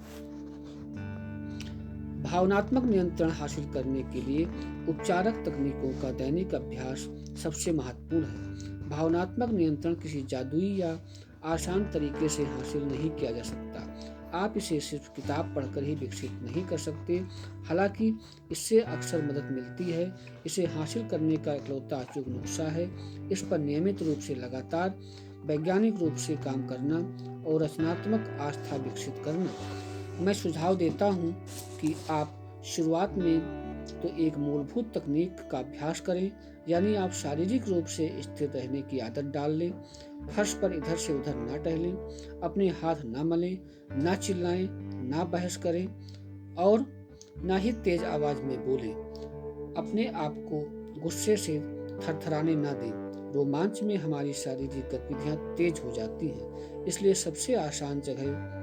भावनात्मक नियंत्रण हासिल करने के लिए उपचारक तकनीकों का दैनिक अभ्यास सबसे महत्वपूर्ण है। भावनात्मक नियंत्रण किसी जादुई या आसान तरीके से हासिल नहीं किया जा सकता। आप इसे सिर्फ किताब पढ़कर ही विकसित नहीं कर सकते। हालांकि इससे अक्सर मदद मिलती है। इसे हासिल करने का इकलौता अचूक नुस्खा है इस पर नियमित रूप से लगातार वैज्ञानिक रूप से काम करना और रचनात्मक आस्था विकसित करना। मैं सुझाव देता हूँ कि आप शुरुआत में तो एक मूलभूत तकनीक का अभ्यास करें, यानी आप शारीरिक रूप से स्थिर रहने की आदत डाल लें। फर्श पर इधर से उधर ना टहलें, अपने हाथ ना मलें, ना चिल्लाएं, ना बहस करें और ना ही तेज आवाज में बोलें। अपने आप को गुस्से से थरथराने ना दें। रोमांच में हमारी शारीरिक गतिविधियां तेज हो जाती हैं, इसलिए सबसे आसान जगह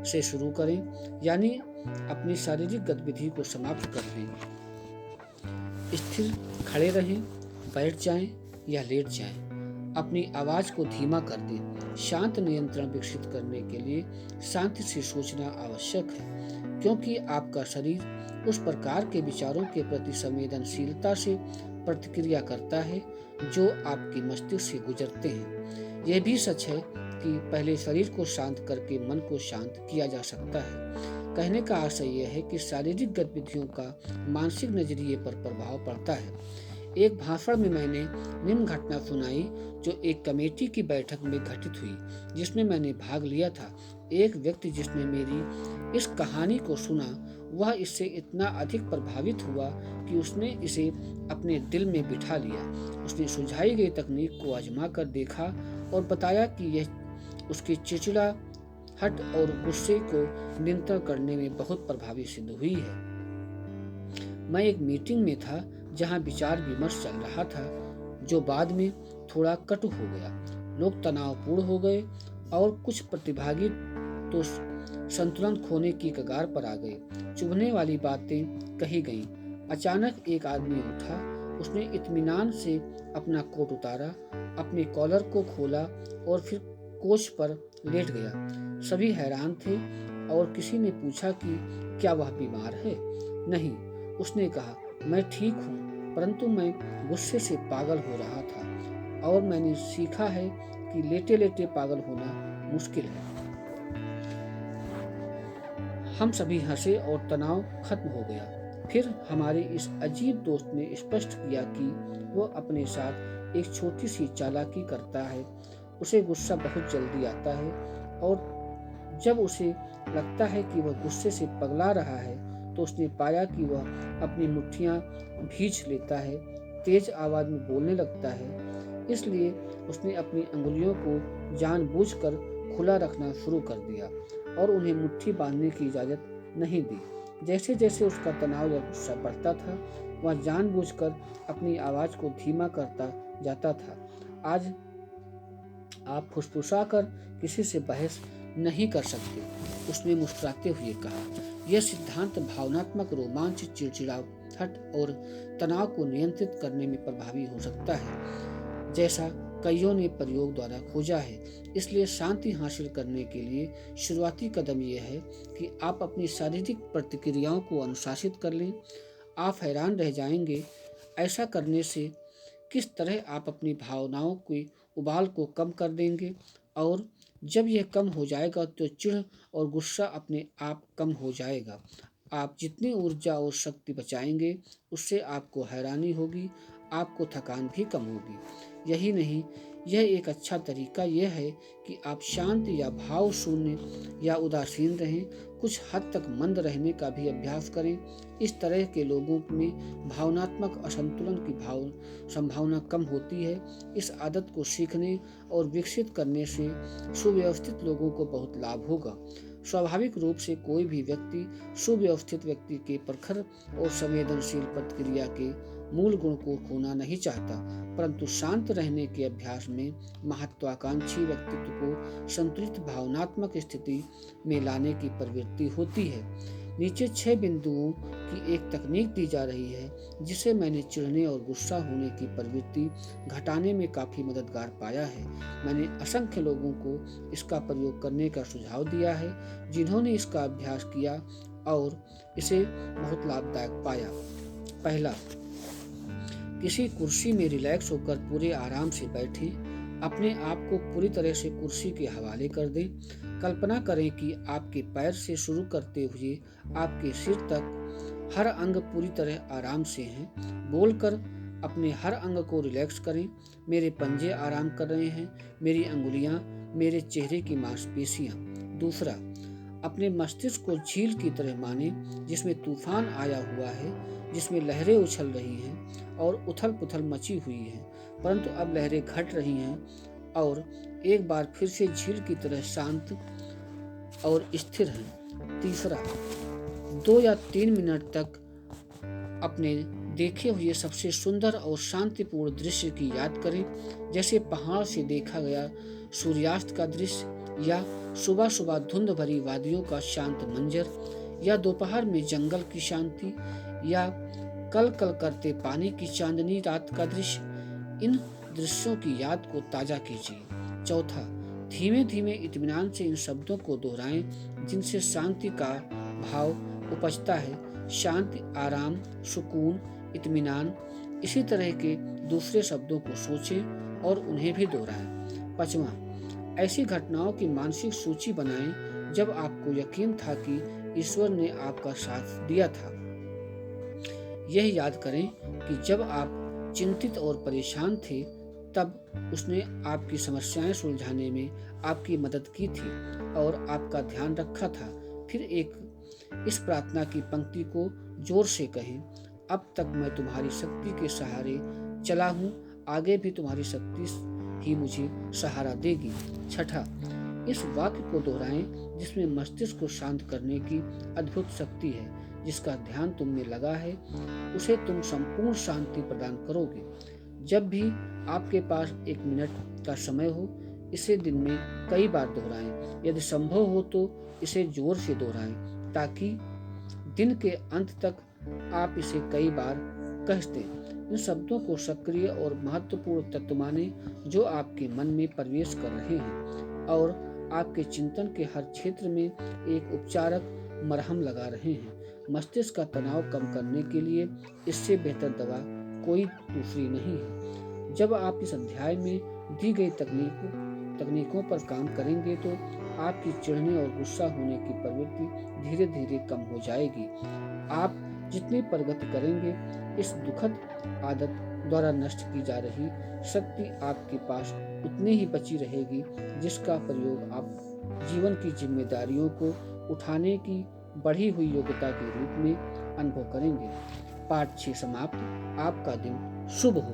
से शुरू करें, यानी अपनी शारीरिक गतिविधि को समाप्त कर लें। स्थिर खड़े रहें, बैठ जाएं या लेट जाएं। अपनी आवाज को धीमा कर दें। शांत नियंत्रण विकसित करने के लिए शांति से सोचना आवश्यक है, क्योंकि आपका शरीर उस प्रकार के विचारों के प्रति संवेदनशीलता से प्रतिक्रिया करता है जो आपके मस्तिष्क से गुजरते हैं। यह भी सच है कि पहले शरीर को शांत करके मन को शांत किया जा सकता है। कहने का आशय यह है कि शारीरिक गतिविधियों का मानसिक नजरिए पर प्रभाव पड़ता है। एक भाषण में मैंने निम्न घटना सुनाई जो एक कमेटी की बैठक में घटित हुई, जिसमें मैंने भाग लिया था। एक व्यक्ति जिसने मेरी इस कहानी को सुना, वह इससे इतना अधिक प्रभावित हुआ कि उसने इसे अपने दिल में बिठा लिया। उसने सुझाई गई तकनीक को आजमा कर देखा और बताया कि यह उसके चिड़चिड़ाहट और गुस्से को नियंत्रण करने में बहुत प्रभावी सिद्ध हुई है। मैं एक मीटिंग में था जहां विचार विमर्श चल रहा था, जो बाद में थोड़ा कटु हो गया। लोग तनावपूर्ण हो गए और कुछ प्रतिभागी तो संतुलन खोने की कगार पर आ गए। चुभने वाली बातें कही गईं। अचानक एक आदमी उठा। उसने इत्मीनान से अपना कोट उतारा, अपने कॉलर को खोला और फिर कोच पर लेट गया। सभी हैरान थे और किसी ने पूछा कि क्या वह बीमार है? नहीं, उसने कहा, मैं ठीक हूँ, परंतु मैं गुस्से से पागल हो रहा था और मैंने सीखा है कि लेटे लेटे पागल होना मुश्किल है। हम सभी हंसे और तनाव खत्म हो गया। फिर हमारे इस अजीब दोस्त ने स्पष्ट किया कि वह अपने साथ एक छोटी सी चालाकी करता है। उसे गुस्सा बहुत जल्दी आता है और जब उसे लगता है कि वह गुस्से से पगला रहा है, तो उसने पाया कि वह अपनी मुट्ठियां भींच लेता है, तेज आवाज में बोलने लगता है। इसलिए उसने अपनी अंगुलियों को जानबूझकर खुला रखना शुरू कर दिया और उन्हें मुट्ठी बांधने की इजाज़त नहीं दी। जैसे जैसे उसका तनाव या गुस्सा बढ़ता था, वह जानबूझकर अपनी आवाज़ को धीमा करता जाता था। आज आप फुसफुसाकर किसी से बहस नहीं कर सकते, उसने मुस्कुराते हुए कहा। यह सिद्धांत भावनात्मक रोमांच, चिड़चिड़ाहट और तनाव को नियंत्रित करने में प्रभावी हो सकता है, जैसा कईयों ने प्रयोग द्वारा खोजा है। इसलिए शांति हासिल करने के लिए शुरुआती कदम यह है कि आप अपनी शारीरिक प्रतिक्रियाओं को अनुशासित कर लें। आप हैरान रह जाएंगे ऐसा करने से किस तरह आप अपनी भावनाओं के उबाल को कम कर देंगे, और जब यह कम हो जाएगा तो चिढ़ और गुस्सा अपने आप कम हो जाएगा। आप जितनी ऊर्जा और शक्ति बचाएंगे, उससे आपको हैरानी होगी, आपको थकान भी कम होगी। यही नहीं, यह एक अच्छा तरीका यह है कि आप शांत या भाव शून्य या उदासीन रहें, कुछ हद तक मंद रहने का भी अभ्यास करें। इस तरह के लोगों में भावनात्मक असंतुलन की संभावना कम होती है। इस आदत को सीखने और विकसित करने से सुव्यवस्थित लोगों को बहुत लाभ होगा। स्वाभाविक रूप से कोई भी व्यक्ति सुव्यवस्थित व्यक्ति के प्रखर और संवेदनशील प्रतिक्रिया के मूल गुण को खोना नहीं चाहता, परंतु शांत रहने के अभ्यास में महत्वाकांक्षी व्यक्तित्व को संतुलित भावनात्मक स्थिति में लाने की प्रवृत्ति होती है। नीचे 6 बिंदुओं की एक तकनीक दी जा रही है जिसे मैंने चिढ़ने और गुस्सा होने की प्रवृत्ति घटाने में काफ़ी मददगार पाया है। मैंने असंख्य लोगों को इसका प्रयोग करने का सुझाव दिया है जिन्होंने इसका अभ्यास किया और इसे बहुत लाभदायक पाया। पहला, किसी कुर्सी में रिलैक्स होकर पूरे आराम से बैठें। अपने आप को पूरी तरह से कुर्सी के हवाले कर दें। कल्पना करें कि आपके पैर से शुरू करते हुए आपके सिर तक हर अंग पूरी तरह आराम से हैं। बोलकर अपने हर अंग को रिलैक्स करें। मेरे पंजे आराम कर रहे हैं, मेरी अंगुलियां, मेरे चेहरे की मांसपेशियां। दूसरा, अपने मस्तिष्क को झील की तरह माने जिसमें तूफान आया हुआ है, जिसमें लहरें उछल रही हैं और उथल पुथल मची हुई है, परंतु अब लहरें घट रही हैं और एक बार फिर से झील की तरह शांत और स्थिर हैं। तीसरा, 2 या 3 मिनट तक अपने देखे हुए सबसे सुंदर और शांतिपूर्ण दृश्य की याद करें, जैसे पहाड़ से देखा गया सूर्यास्त का दृश्य, या सुबह सुबह धुंध भरी वादियों का शांत मंजर, या दोपहर में जंगल की शांति, या कल कल करते पानी की चांदनी रात का दृश्य। इन दृश्यों की याद को ताजा कीजिए। चौथा, धीमे धीमे इत्मीनान से इन शब्दों को दोहराएं जिनसे शांति का भाव उपजता है। शांति, आराम, सुकून, इत्मीनान, इसी तरह के दूसरे शब्दों को सोचें और उन्हें भी दोहराएं। पांचवा, ऐसी घटनाओं की मानसिक सूची बनाएं जब आपको यकीन था कि ईश्वर ने आपका साथ दिया था। यह याद करें कि जब आप चिंतित और परेशान थे तब उसने आपकी समस्याएं सुलझाने में आपकी मदद की थी और आपका ध्यान रखा था। फिर इस प्रार्थना की पंक्ति को जोर से कहें, अब तक मैं तुम्हारी शक्ति के सहारे चला हूँ, आगे भी तुम्हारी शक्ति ही मुझे सहारा देगी। छठा, इस वाक्य को दोहराएं जिसमें मस्तिष्क को शांत करने की अद्भुत शक्ति है। जिसका ध्यान तुम में लगा है उसे तुम संपूर्ण शांति प्रदान करोगे। जब भी आपके पास 1 मिनट का समय हो, इसे दिन में कई बार दोहराएं। यदि संभव हो तो इसे जोर से दोहराएं ताकि दिन के अंत तक आप इसे कई बार कह दें। इन शब्दों को सक्रिय और महत्वपूर्ण तत्व माने जो आपके मन में प्रवेश कर रहे हैं और आपके चिंतन के हर क्षेत्र में एक उपचारक मरहम लगा रहे हैं। मस्तिष्क का तनाव कम करने के लिए इससे बेहतर दवा कोई दूसरी नहीं है। जब आप इस अध्याय में दी गई तकनीकों पर काम करेंगे तो आपकी चिढ़ने और गुस्सा होने की प्रवृत्ति धीरे धीरे कम हो जाएगी। आप जितनी प्रगति करेंगे, इस दुखद आदत द्वारा नष्ट की जा रही शक्ति आपके पास उतनी ही बची रहेगी जिसका प्रयोग आप जीवन की जिम्मेदारियों को उठाने की बढ़ी हुई योग्यता के रूप में अनुभव करेंगे। पाठ 6 समाप्त। आपका दिन शुभ हो।